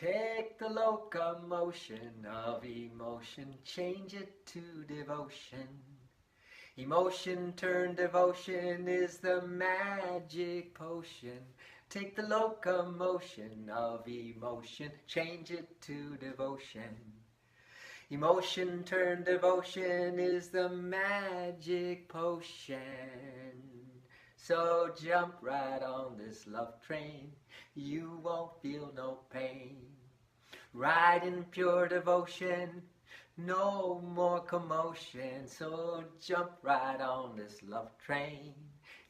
Take the locomotion of emotion, change it to devotion. Emotion turned devotion is the magic potion. Take the locomotion of emotion, change it to devotion. Emotion turned devotion is the magic potion. So jump right on this love train, you won't feel no pain. Ride in pure devotion, no more commotion. So jump right on this love train,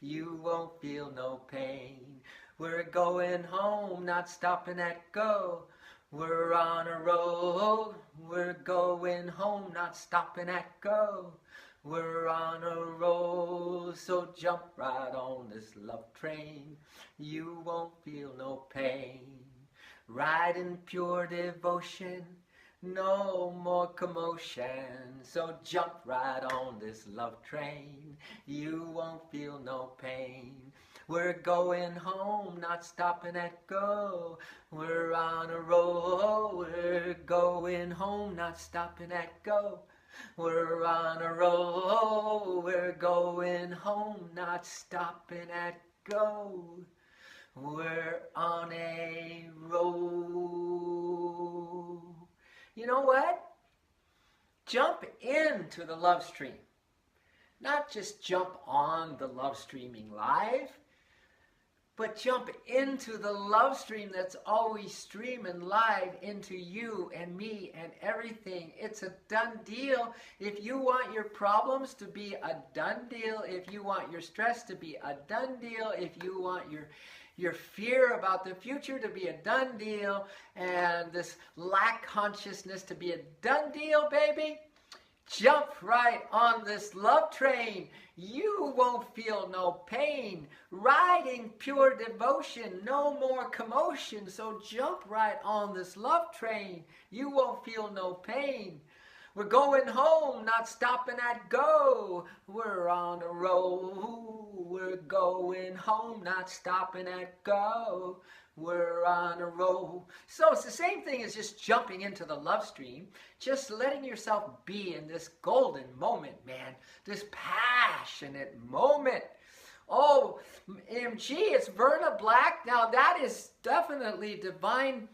you won't feel no pain. We're going home, not stopping at go. We're on a roll, we're going home, not stopping at go. We're on a roll, so jump right on this love train, you won't feel no pain. Ride in pure devotion, no more commotion. So jump right on this love train, you won't feel no pain. We're going home, not stopping at go. We're on a roll, we're going home, not stopping at go. We're on a roll, we're going home, not stopping at go. We're on a roll. You know what? Jump into the love stream. Not just jump on the love streaming live, but jump into the love stream that's always streaming live into you and me and everything. It's a done deal. If you want your problems to be a done deal, if you want your stress to be a done deal, if you want your fear about the future to be a done deal, and this lack consciousness to be a done deal, baby, jump right on this love train. You won't feel no pain. Riding pure devotion, no more commotion. So jump right on this love train. You won't feel no pain. We're going home, not stopping at go. We're on a roll. We're going home, not stopping at go. We're on a roll. So it's the same thing as just jumping into the love stream, just letting yourself be in this golden moment, man, this passionate moment. Oh, MG, it's Verna Black. Now that is definitely divine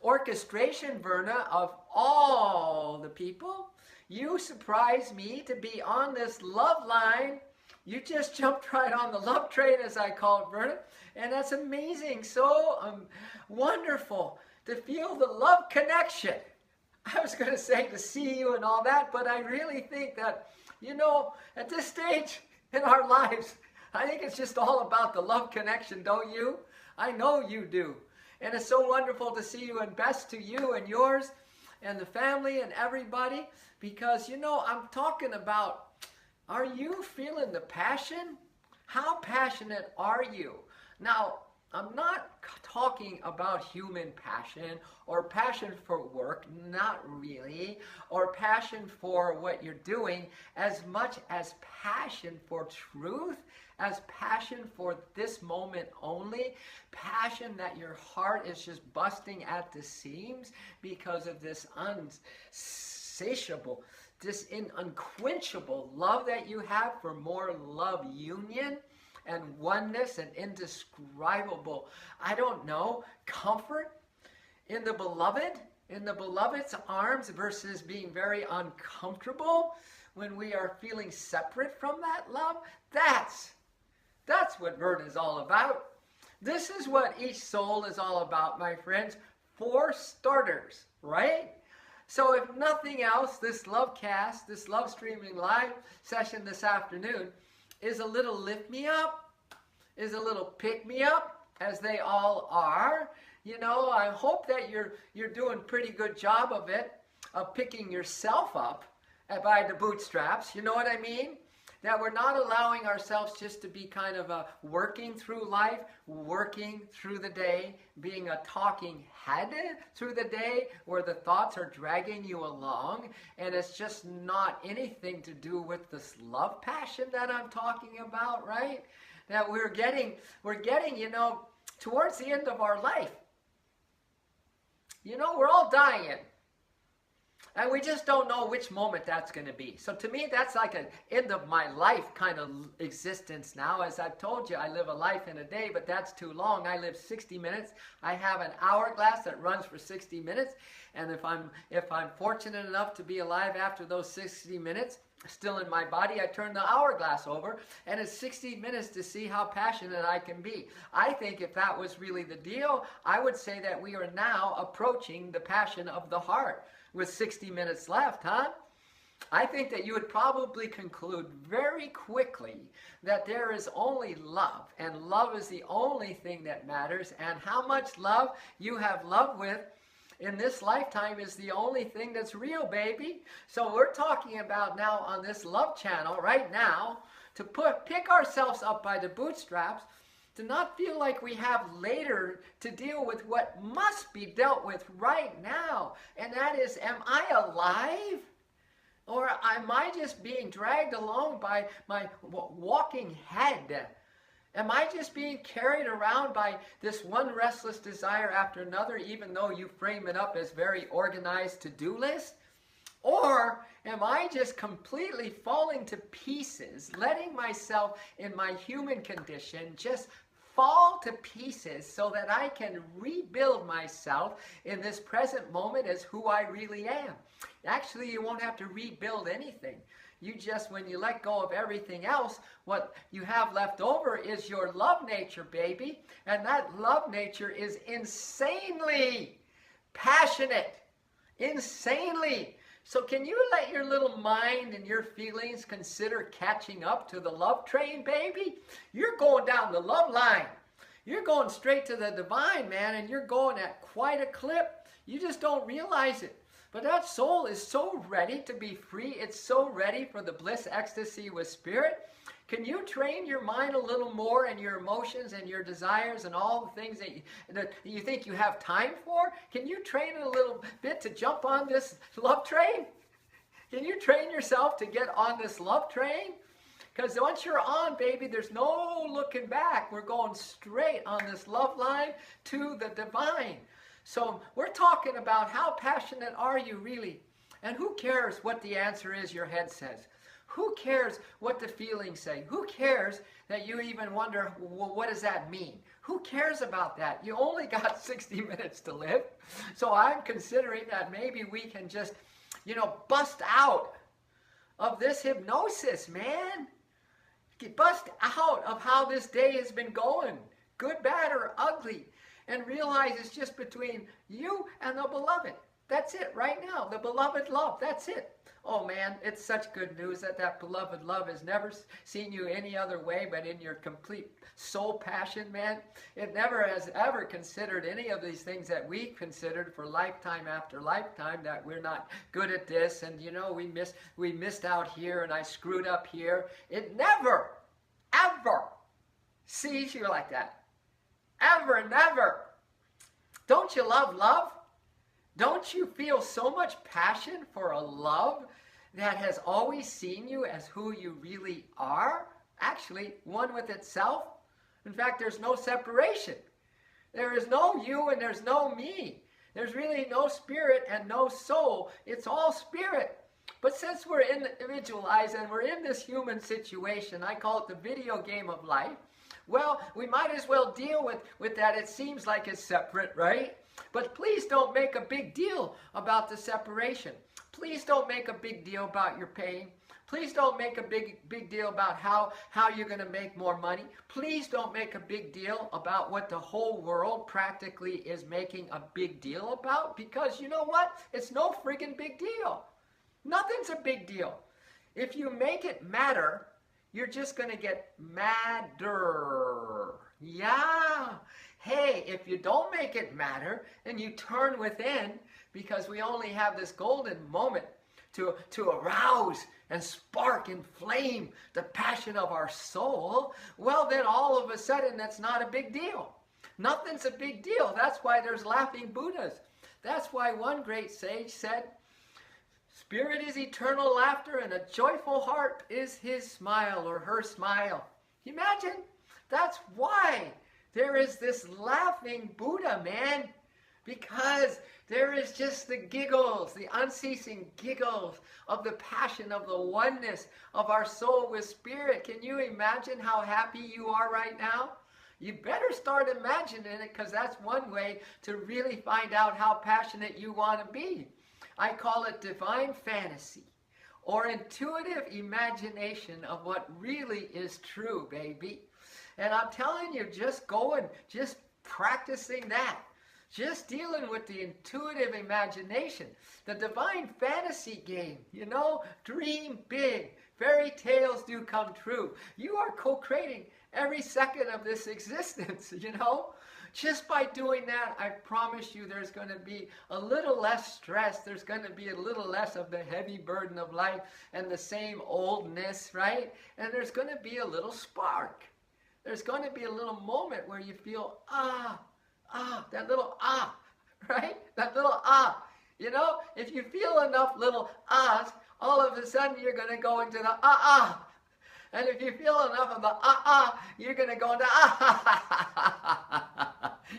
orchestration, Verna, of all the people. You surprised me to be on this love line. You just jumped right on the love train, as I call it, Verna. And that's amazing. So wonderful to feel the love connection. I was going to say to see you and all that, but I really think that, you know, at this stage in our lives, I think it's just all about the love connection, don't you? I know you do. And it's so wonderful to see you, and best to you and yours and the family and everybody, because, you know, I'm talking about, are you feeling the passion? How passionate are you? Now, I'm not talking about human passion or passion for work, not really, or passion for what you're doing, as much as passion for truth, as passion for this moment only, passion that your heart is just busting at the seams because of this unsatiable, this unquenchable love that you have for more love union and oneness and indescribable, I don't know, comfort in the beloved's arms, versus being very uncomfortable when we are feeling separate from that love. That's what Verna is all about. This is what each soul is all about, my friends, for starters, right? So if nothing else, this love cast, this love streaming live session this afternoon is a little lift me up, is a little pick me up, as they all are. You know, I hope that you're doing a pretty good job of it, of picking yourself up by the bootstraps. You know what I mean? That we're not allowing ourselves just to be kind of working through life, working through the day, being a talking head through the day where the thoughts are dragging you along, and it's just not anything to do with this love passion that I'm talking about, right? That we're getting, you know, towards the end of our life. You know, we're all dying. And we just don't know which moment that's going to be. So to me, that's like an end of my life kind of existence now. As I've told you, I live a life in a day, but that's too long. I live 60 minutes. I have an hourglass that runs for 60 minutes. And if I'm fortunate enough to be alive after those 60 minutes, still in my body, I turn the hourglass over, and it's 60 minutes to see how passionate I can be. I think if that was really the deal, I would say that we are now approaching the passion of the heart with 60 minutes left, huh? I think that you would probably conclude very quickly that there is only love, and love is the only thing that matters, and how much love you have loved with in this lifetime is the only thing that's real, baby. So we're talking about now on this love channel right now to pick ourselves up by the bootstraps, to not feel like we have later to deal with what must be dealt with right now. And that is, am I alive? Or am I just being dragged along by my walking head? Am I just being carried around by this one restless desire after another, even though you frame it up as very organized to-do list? Or am I just completely falling to pieces, letting myself in my human condition just fall to pieces so that I can rebuild myself in this present moment as who I really am? Actually, you won't have to rebuild anything. You just, when you let go of everything else, what you have left over is your love nature, baby. And that love nature is insanely passionate. Insanely. So can you let your little mind and your feelings consider catching up to the love train, baby? You're going down the love line. You're going straight to the divine, man, and you're going at quite a clip. You just don't realize it. But that soul is so ready to be free. It's so ready for the bliss ecstasy with spirit. Can you train your mind a little more and your emotions and your desires and all the things that you think you have time for? Can you train it a little bit to jump on this love train? Can you train yourself to get on this love train? Because once you're on, baby, there's no looking back. We're going straight on this love line to the divine. So we're talking about how passionate are you really? And who cares what the answer is your head says? Who cares what the feelings say? Who cares that you even wonder, well, what does that mean? Who cares about that? You only got 60 minutes to live. So I'm considering that maybe we can just, bust out of this hypnosis, man. Bust out of how this day has been going, good, bad, or ugly. And realize it's just between you and the beloved. That's it right now. The beloved love. That's it. Oh man, it's such good news that beloved love has never seen you any other way but in your complete soul passion, man. It never has ever considered any of these things that we considered for lifetime after lifetime, that we're not good at this, and we missed out here, and I screwed up here. It never, ever sees you like that. Ever, never. Don't you love love? Don't you feel so much passion for a love that has always seen you as who you really are? Actually, one with itself. In fact, there's no separation. There is no you and there's no me. There's really no spirit and no soul. It's all spirit. But since we're individualized and we're in this human situation, I call it the video game of life, well, we might as well deal with that. It seems like it's separate, right? But please don't make a big deal about the separation. Please don't make a big deal about your pain. Please don't make a big deal about how you're going to make more money. Please don't make a big deal about what the whole world practically is making a big deal about, because you know what? It's no friggin' big deal. Nothing's a big deal. If you make it matter, you're just going to get madder. Yeah. Hey, if you don't make it matter and you turn within, because we only have this golden moment to arouse and spark and flame the passion of our soul, well, then all of a sudden that's not a big deal. Nothing's a big deal. That's why there's laughing Buddhas. That's why one great sage said, spirit is eternal laughter, and a joyful heart is his smile or her smile. Imagine, that's why there is this laughing Buddha, man. Because there is just the giggles, the unceasing giggles of the passion of the oneness of our soul with spirit. Can you imagine how happy you are right now? You better start imagining it, because that's one way to really find out how passionate you want to be. I call it divine fantasy, or intuitive imagination of what really is true, baby. And I'm telling you, just going, just practicing that. Just dealing with the intuitive imagination, the divine fantasy game, you know, dream big. Fairy tales do come true. You are co-creating every second of this existence, you know. Just by doing that, I promise you there's going to be a little less stress. There's going to be a little less of the heavy burden of life and the same oldness, right? And there's going to be a little spark. There's going to be a little moment where you feel, that little right? That little You know, if you feel enough little ahs, all of a sudden you're going to go into the And if you feel enough of the you're going to go into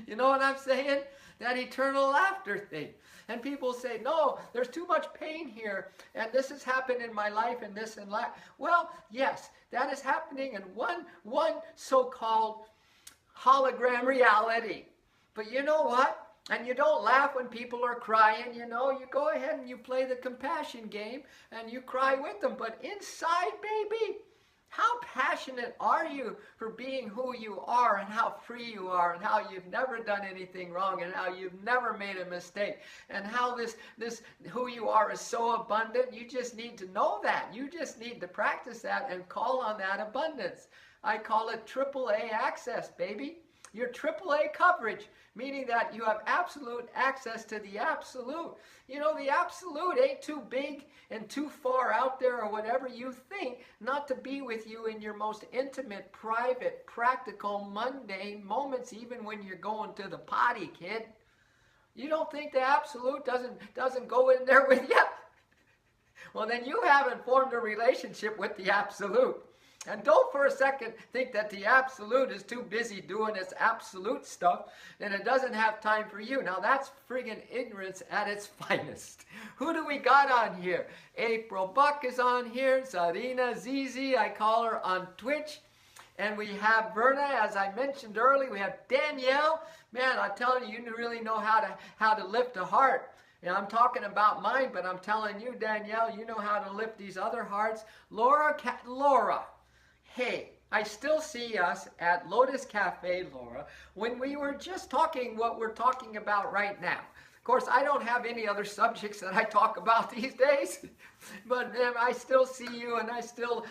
You know what I'm saying? That eternal laughter thing. And people say, no, there's too much pain here, and this has happened in my life, and this and that. Well, yes, that is happening in one so-called hologram reality. But you know what? And you don't laugh when people are crying, you know. You go ahead and you play the compassion game, and you cry with them. But inside, baby, how passionate are you for being who you are, and how free you are, and how you've never done anything wrong, and how you've never made a mistake, and how this who you are is so abundant. You just need to know that. You just need to practice that and call on that abundance. I call it AAA access, baby. Your AAA coverage, meaning that you have absolute access to the absolute. You know, the absolute ain't too big and too far out there, or whatever you think, not to be with you in your most intimate, private, practical, mundane moments, even when you're going to the potty, kid. You don't think the absolute doesn't go in there with you? Well, then you haven't formed a relationship with the absolute. And don't for a second think that the absolute is too busy doing its absolute stuff and it doesn't have time for you. Now that's friggin' ignorance at its finest. Who do we got on here? April Buck is on here. Zarina Zizi, I call her on Twitch. And we have Verna, as I mentioned earlier. We have Danielle. Man, I'm telling you, you really know how to lift a heart. And I'm talking about mine, but I'm telling you, Danielle, you know how to lift these other hearts. Laura. Hey, I still see us at Lotus Cafe, Laura, when we were just talking what we're talking about right now. Of course, I don't have any other subjects that I talk about these days, but I still see you, and I still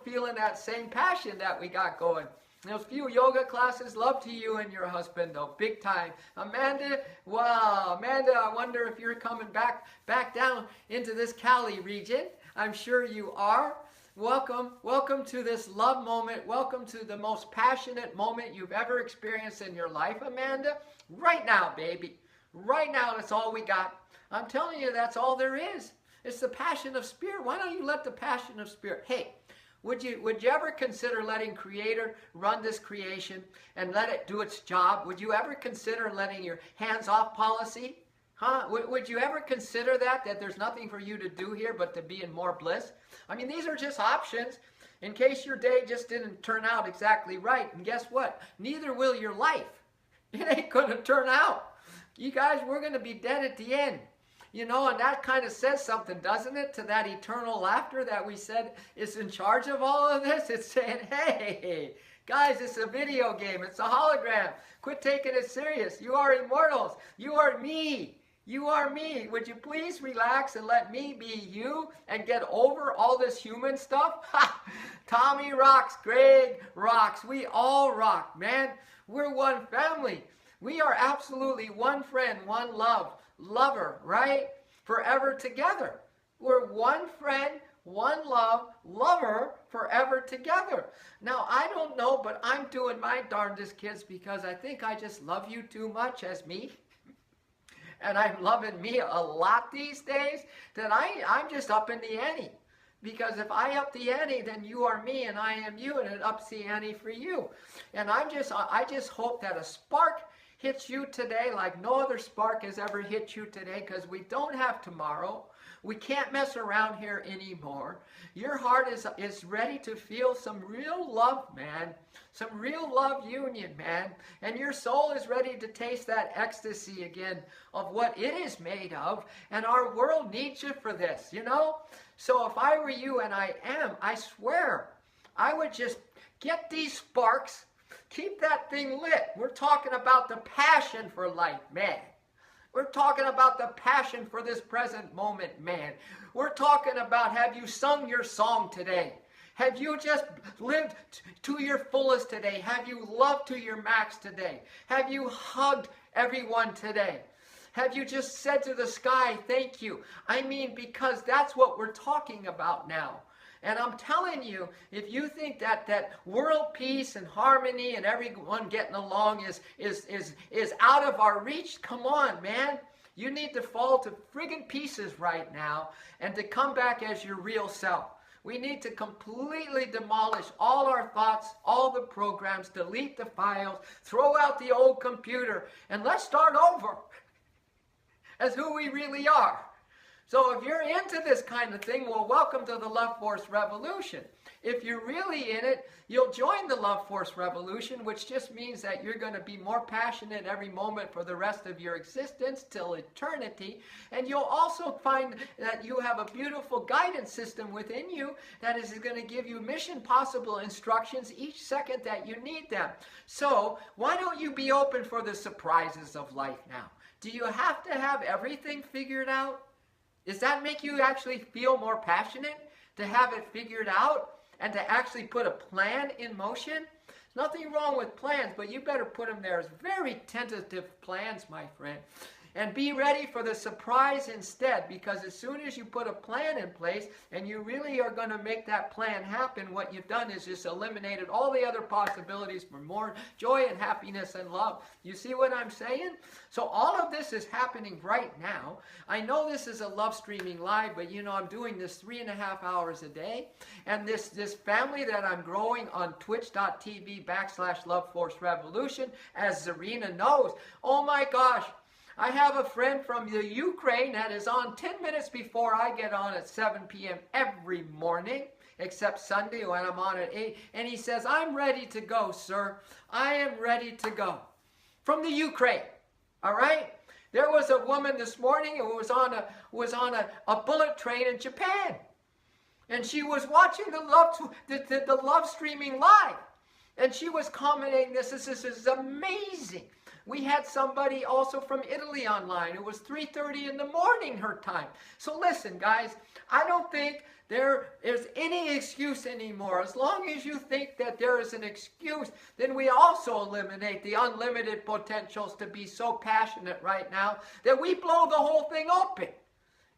feeling that same passion that we got going. Those few yoga classes, love to you and your husband, though, big time. Amanda, wow, Amanda, I wonder if you're coming back down into this Cali region. I'm sure you are. Welcome to this love moment. Welcome to the most passionate moment you've ever experienced in your life, Amanda. Right now, baby. Right now, that's all we got. I'm telling you, that's all there is. It's the passion of spirit. Why don't you let the passion of spirit? Hey, would you ever consider letting Creator run this creation and let it do its job? Would you ever consider letting your hands-off policy? Huh? Would you ever consider that there's nothing for you to do here but to be in more bliss? I mean, these are just options in case your day just didn't turn out exactly right. And guess what? Neither will your life. It ain't going to turn out. You guys, we're going to be dead at the end. You know, and that kind of says something, doesn't it, to that eternal laughter that we said is in charge of all of this? It's saying, hey, guys, it's a video game. It's a hologram. Quit taking it serious. You are immortals. You are me. You are me. Would you please relax and let me be you and get over all this human stuff? Ha! Tommy rocks. Greg rocks. We all rock, man. We're one family. We are absolutely one friend, one lover, right? Forever together. We're one friend, one lover, forever together. Now, I don't know, but I'm doing my darndest, kids, because I think I just love you too much as me. And I'm loving me a lot these days, that I'm just up in the ante. Because if I up the ante, then you are me and I am you, and it ups the ante for you. And I just hope that a spark hits you today like no other spark has ever hit you today, because we don't have tomorrow. We can't mess around here anymore. Your heart is ready to feel some real love, man. Some real love union, man. And your soul is ready to taste that ecstasy again of what it is made of. And our world needs you for this, you know? So if I were you, and I am, I swear, I would just get these sparks, keep that thing lit. We're talking about the passion for life, man. We're talking about the passion for this present moment, man. We're talking about, have you sung your song today? Have you just lived to your fullest today? Have you loved to your max today? Have you hugged everyone today? Have you just said to the sky, thank you? I mean, because that's what we're talking about now. And I'm telling you, if you think that world peace and harmony and everyone getting along is out of our reach, come on, man. You need to fall to friggin' pieces right now and to come back as your real self. We need to completely demolish all our thoughts, all the programs, delete the files, throw out the old computer, and let's start over as who we really are. So if you're into this kind of thing, well, welcome to the Love Force Revolution. If you're really in it, you'll join the Love Force Revolution, which just means that you're going to be more passionate every moment for the rest of your existence till eternity. And you'll also find that you have a beautiful guidance system within you that is going to give you mission possible instructions each second that you need them. So why don't you be open for the surprises of life now? Do you have to have everything figured out? Does that make you actually feel more passionate to have it figured out and to actually put a plan in motion? There's nothing wrong with plans, but you better put them there as very tentative plans, my friend. And be ready for the surprise instead, because as soon as you put a plan in place and you really are going to make that plan happen, what you've done is just eliminated all the other possibilities for more joy and happiness and love. You see what I'm saying? So all of this is happening right now. I know this is a love streaming live, but you know I'm doing this 3.5 hours a day. And this family that I'm growing on twitch.tv/LoveForceRevolution, as Zarina knows, oh my gosh, I have a friend from the Ukraine that is on 10 minutes before I get on at 7 p.m. every morning, except Sunday when I'm on at 8. And he says, I'm ready to go, sir. I am ready to go. From the Ukraine, all right? There was a woman this morning who was on a bullet train in Japan. And she was watching the love streaming live. And she was commenting, this is amazing. We had somebody also from Italy online. It was 3:30 in the morning her time. So listen, guys, I don't think there is any excuse anymore. As long as you think that there is an excuse, then we also eliminate the unlimited potentials to be so passionate right now that we blow the whole thing open.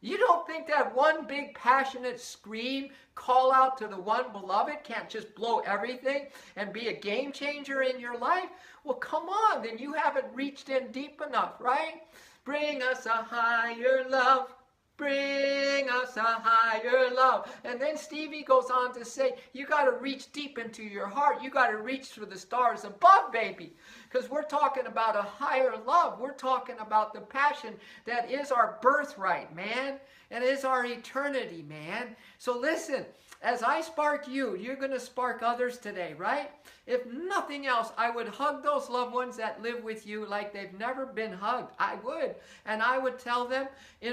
You don't think that one big passionate scream, call out to the one beloved can't just blow everything and be a game changer in your life? Well, come on, then you haven't reached in deep enough, right? Bring us a higher love. Bring us a higher love. And then Stevie goes on to say, you got to reach deep into your heart. You got to reach for the stars above, baby. Because we're talking about a higher love. We're talking about the passion that is our birthright, man. And is our eternity, man. So listen, as I spark you, you're going to spark others today, right? If nothing else, I would hug those loved ones that live with you like they've never been hugged. I would. And I would tell them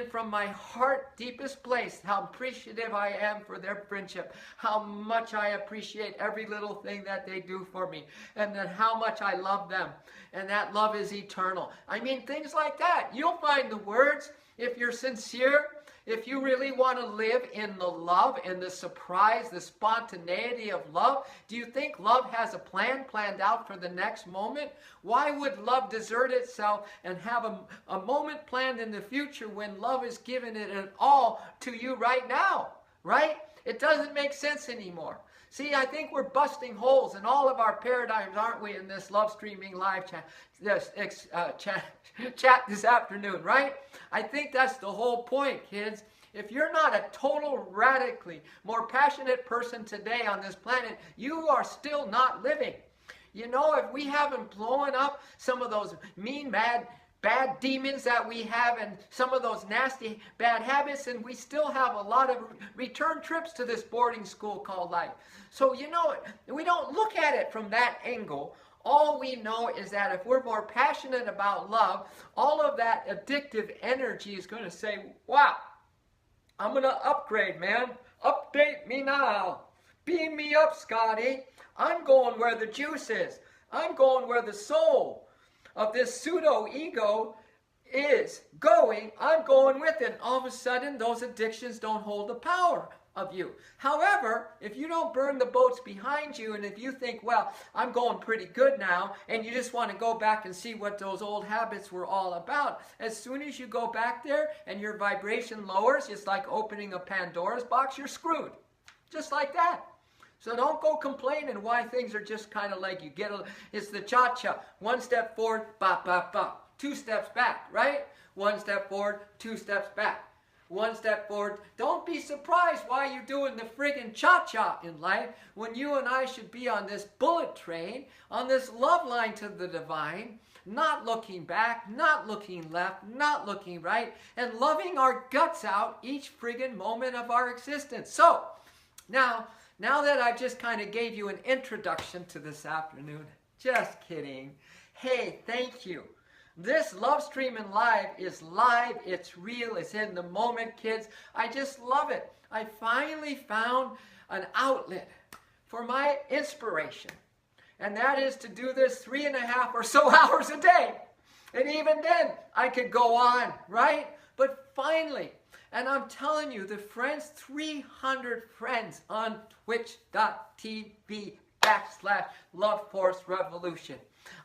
from my heart deepest place how appreciative I am for their friendship, how much I appreciate every little thing that they do for me, and then how much I love them. And that love is eternal. I mean, things like that. You'll find the words if you're sincere. If you really want to live in the love and the surprise, the spontaneity of love, do you think love has a plan planned out for the next moment? Why would love desert itself and have a moment planned in the future when love is giving it all to you right now, right? It doesn't make sense anymore. See, I think we're busting holes in all of our paradigms, aren't we, in this love streaming live chat this afternoon, right? I think that's the whole point, kids. If you're not a total, radically more passionate person today on this planet, you are still not living. You know, if we haven't blown up some of those mean, bad demons that we have and some of those nasty, bad habits, and we still have a lot of return trips to this boarding school called life. So, you know, we don't look at it from that angle. All we know is that if we're more passionate about love, all of that addictive energy is going to say, wow, I'm going to upgrade, man. Update me now. Beam me up, Scotty. I'm going where the juice is. I'm going where the soul of this pseudo-ego is going. I'm going with it. All of a sudden, those addictions don't hold the power of you. However, if you don't burn the boats behind you, and if you think, well, I'm going pretty good now, and you just want to go back and see what those old habits were all about, as soon as you go back there and your vibration lowers, it's like opening a Pandora's box, you're screwed. Just like that. So don't go complaining why things are just kind of like you get it's the cha-cha. 1 step forward, bop, bop, bop. 2 steps back, right? 1 step forward, 2 steps back. 1 step forward. Don't be surprised why you're doing the friggin' cha-cha in life when you and I should be on this bullet train, on this love line to the divine, not looking back, not looking left, not looking right, and loving our guts out each friggin' moment of our existence. So, now that I just kind of gave you an introduction to this afternoon, just kidding. Hey, thank you. This Love Streaming Live is live, it's real, it's in the moment, kids. I just love it. I finally found an outlet for my inspiration. And that is to do this 3.5 or so hours a day. And even then, I could go on, right? But finally, and I'm telling you, the friends, 300 friends on twitch.tv/LoveForceRevolution.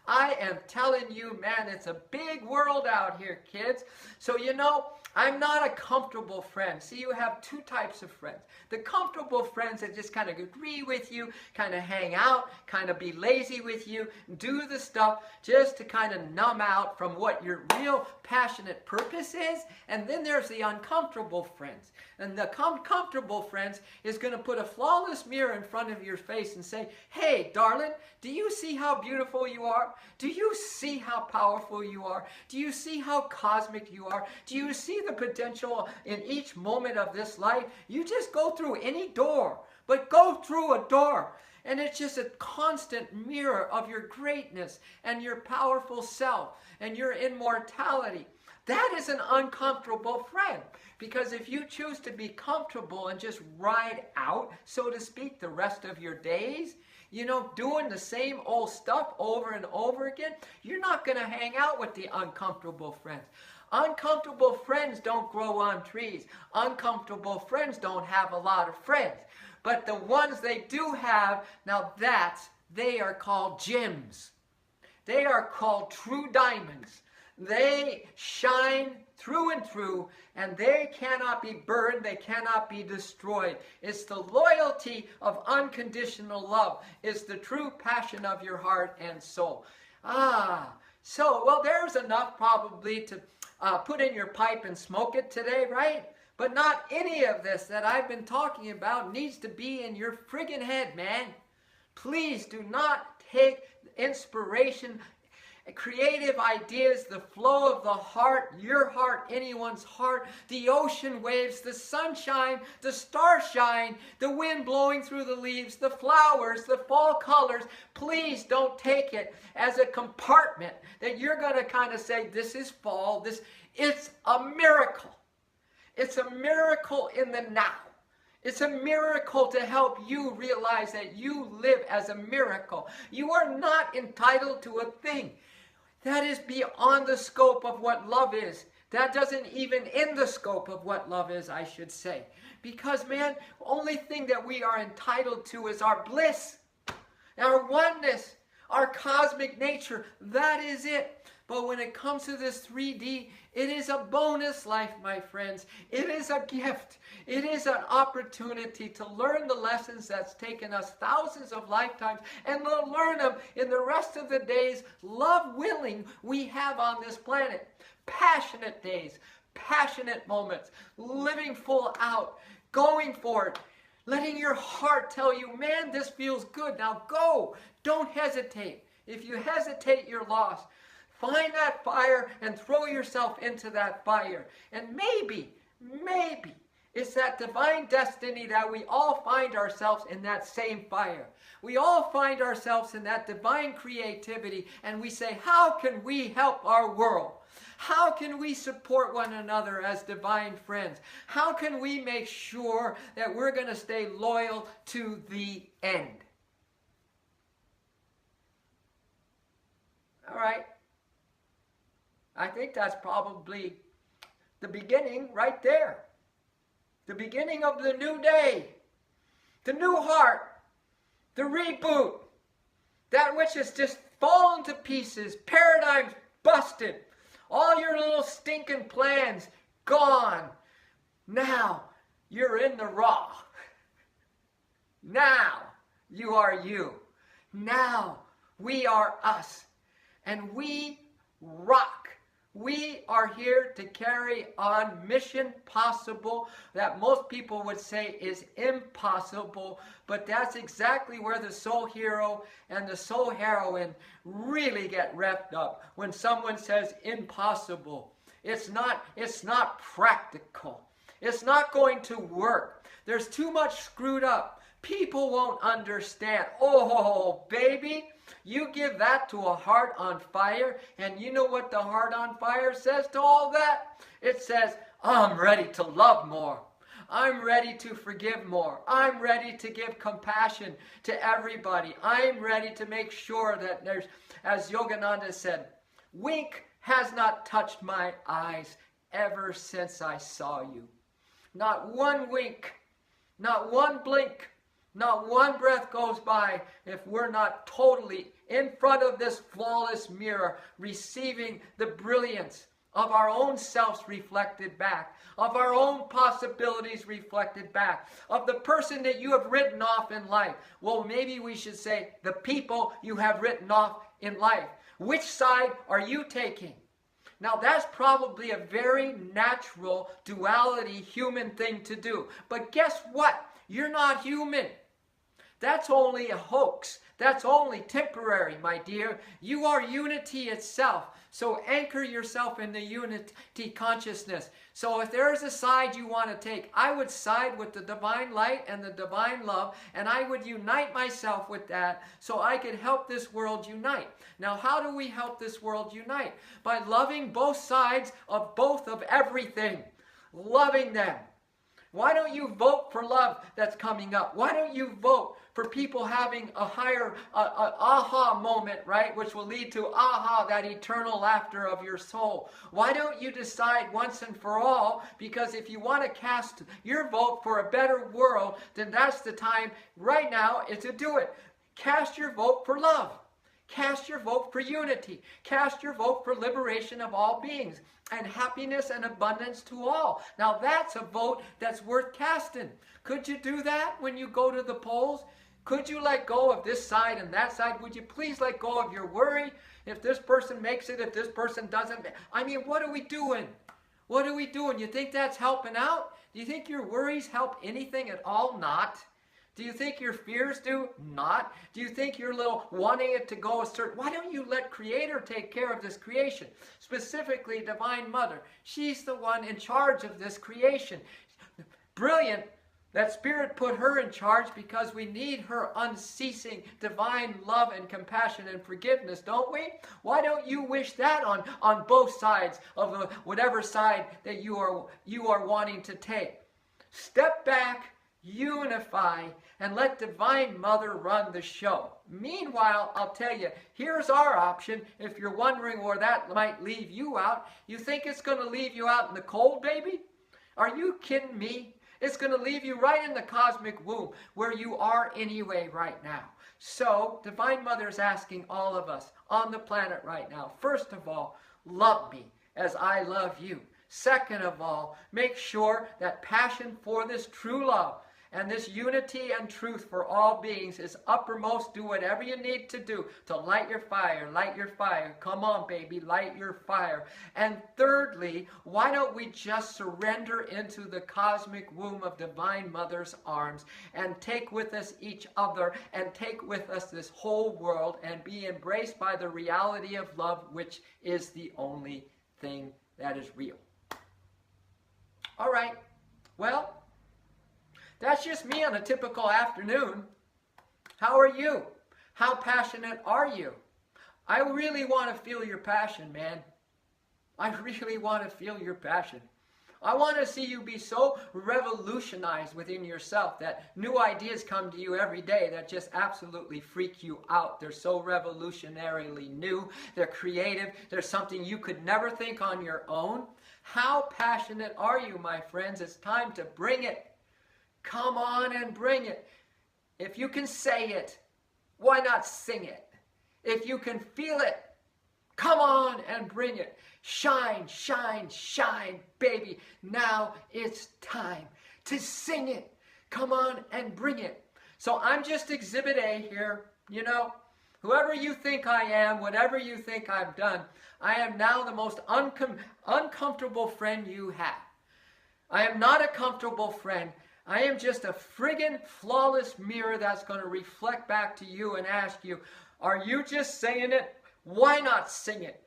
I am telling you, man, it's a big world out here, kids. So, you know, I'm not a comfortable friend. See, you have 2 types of friends. The comfortable friends that just kind of agree with you, kind of hang out, kind of be lazy with you, do the stuff just to kind of numb out from what your real passionate purpose is. And then there's the uncomfortable friends. And the comfortable friends is going to put a flawless mirror in front of your face and say, hey, darling, do you see how beautiful you are? Do you see how powerful you are? Do you see how cosmic you are? Do you see the potential in each moment of this life? You just go through any door, but go through a door. And it's just a constant mirror of your greatness and your powerful self and your immortality. That is an uncomfortable friend. Because if you choose to be comfortable and just ride out, so to speak, the rest of your days, you know, doing the same old stuff over and over again, you're not going to hang out with the uncomfortable friends. Uncomfortable friends don't grow on trees. Uncomfortable friends don't have a lot of friends. But the ones they do have, now they are called gems. They are called true diamonds. They shine through and through, and they cannot be burned, they cannot be destroyed. It's the loyalty of unconditional love. It's the true passion of your heart and soul. So, well, there's enough probably to put in your pipe and smoke it today, right? But not any of this that I've been talking about needs to be in your friggin' head, man. Please do not take inspiration, creative ideas, the flow of the heart, your heart, anyone's heart, the ocean waves, the sunshine, the starshine, the wind blowing through the leaves, the flowers, the fall colors. Please don't take it as a compartment that you're going to kind of say, this is fall. It's a miracle. It's a miracle in the now. It's a miracle to help you realize that you live as a miracle. You are not entitled to a thing. That is beyond the scope of what love is. That doesn't even in the scope of what love is, I should say. Because, man, the only thing that we are entitled to is our bliss, our oneness, our cosmic nature. That is it. But when it comes to this 3D, it is a bonus life, my friends. It is a gift. It is an opportunity to learn the lessons that's taken us thousands of lifetimes and to learn them in the rest of the days, love willing, we have on this planet. Passionate days, passionate moments, living full out, going for it, Letting your heart tell you, man, this feels good. Now go. Don't hesitate. If you hesitate, you're lost. Find that fire and throw yourself into that fire. And maybe, it's that divine destiny that we all find ourselves in that same fire. We all find ourselves in that divine creativity, and we say, how can we help our world? How can we support one another as divine friends? How can we make sure that we're going to stay loyal to the end? All right. I think that's probably the beginning right there. The beginning of the new day. The new heart. The reboot. That which has just fallen to pieces. Paradigms busted. All your little stinking plans gone. Now you're in the raw. Now you are you. Now we are us. And we rock. We are here to carry on mission possible that most people would say is impossible, but that's exactly where the soul hero and the soul heroine really get revved up. When someone says impossible, it's not practical. It's not going to work. There's too much screwed up. People won't understand. Oh, baby. You give that to a heart on fire, and you know what the heart on fire says to all that? It says, I'm ready to love more. I'm ready to forgive more. I'm ready to give compassion to everybody. I'm ready to make sure that there's, as Yogananda said, wink has not touched my eyes ever since I saw you. Not one wink, not one blink. Not one breath goes by if we're not totally in front of this flawless mirror, receiving the brilliance of our own selves reflected back, of our own possibilities reflected back, of the person that you have written off in life. Well, maybe we should say the people you have written off in life. Which side are you taking? Now, that's probably a very natural duality human thing to do. But guess what? You're not human. That's only a hoax. That's only temporary, my dear. You are unity itself. So anchor yourself in the unity consciousness. So if there is a side you want to take, I would side with the divine light and the divine love, and I would unite myself with that so I could help this world unite. Now, how do we help this world unite? By loving both sides of both of everything. Loving them. Why don't you vote for love that's coming up? Why don't you vote for people having a higher aha moment, right? Which will lead to aha, that eternal laughter of your soul. Why don't you decide once and for all? Because if you want to cast your vote for a better world, then that's the time right now is to do it. Cast your vote for love. Cast your vote for unity. Cast your vote for liberation of all beings and happiness and abundance to all. Now that's a vote that's worth casting. Could you do that when you go to the polls? Could you let go of this side and that side? Would you please let go of your worry? If this person makes it, if this person doesn't. I mean, what are we doing? What are we doing? You think that's helping out? Do you think your worries help anything at all? Not. Do you think your fears do? Not. Do you think your little wanting it to go a certain... Why don't you let Creator take care of this creation? Specifically, Divine Mother. She's the one in charge of this creation. Brilliant that Spirit put her in charge because we need her unceasing divine love and compassion and forgiveness, don't we? Why don't you wish that on both sides of whatever side that you are wanting to take? Step back. Unify and let Divine Mother run the show. Meanwhile, I'll tell you, here's our option. If you're wondering where that might leave you out, you think it's going to leave you out in the cold, baby? Are you kidding me? It's going to leave you right in the cosmic womb where you are anyway right now. So, Divine Mother is asking all of us on the planet right now, first of all, love me as I love you. Second of all, make sure that passion for this true love And this unity and truth for all beings is uppermost. Do whatever you need to do to light your fire, light your fire. Come on, baby, light your fire. And thirdly, why don't we just surrender into the cosmic womb of Divine Mother's arms and take with us each other and take with us this whole world and be embraced by the reality of love, which is the only thing that is real. All right, well, that's just me on a typical afternoon. How are you? How passionate are you? I really want to feel your passion, man. I really want to feel your passion. I want to see you be so revolutionized within yourself that new ideas come to you every day that just absolutely freak you out. They're so revolutionarily new. They're creative. They're something you could never think on your own. How passionate are you, my friends? It's time to bring it. Come on and bring it. If you can say it, why not sing it? If you can feel it, come on and bring it. Shine, shine, shine, baby. Now it's time to sing it. Come on and bring it. So I'm just Exhibit A here. You know, whoever you think I am, whatever you think I've done, I am now the most uncomfortable friend you have. I am not a comfortable friend. I am just a friggin' flawless mirror that's going to reflect back to you and ask you, are you just saying it? Why not sing it?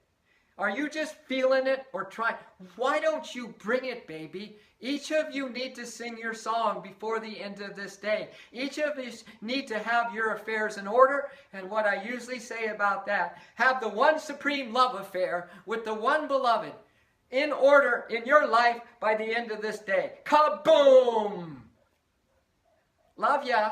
Are you just feeling it or trying? Why don't you bring it, baby? Each of you need to sing your song before the end of this day. Each of you need to have your affairs in order. And what I usually say about that, have the one supreme love affair with the one beloved in order in your life by the end of this day. Kaboom! Love ya.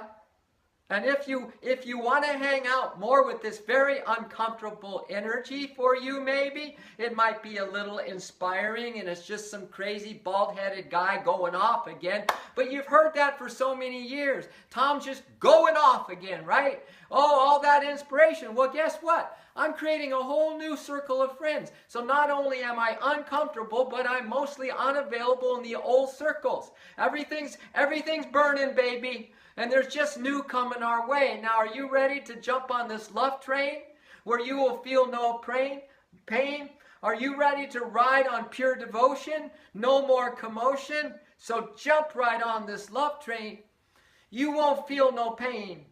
And if you want to hang out more with this very uncomfortable energy for you, maybe, it might be a little inspiring and it's just some crazy bald-headed guy going off again. But you've heard that for so many years. Tom's just going off again, right? Oh, all that inspiration. Well, guess what? I'm creating a whole new circle of friends. So not only am I uncomfortable, but I'm mostly unavailable in the old circles. Everything's burning, baby. And there's just new coming our way. Now, are you ready to jump on this love train where you will feel no pain? Are you ready to ride on pure devotion? No more commotion? So jump right on this love train. You won't feel no pain.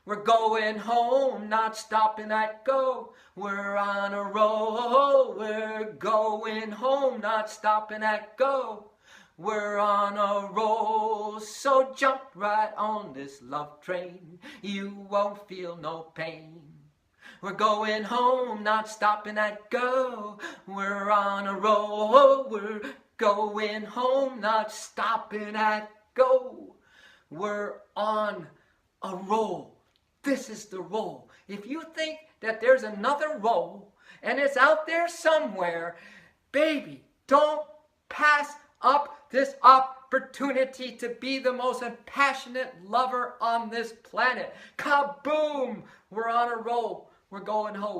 We're going home, not stopping at go. We're on a roll. We're going home, not stopping at go. We're on a roll, so jump right on this love train. You won't feel no pain. We're going home, not stopping at go. We're on a roll. We're going home, not stopping at go. We're on a roll. This is the roll. If you think that there's another roll and it's out there somewhere, baby, don't pass up this opportunity to be the most passionate lover on this planet. Kaboom! We're on a roll. We're going home.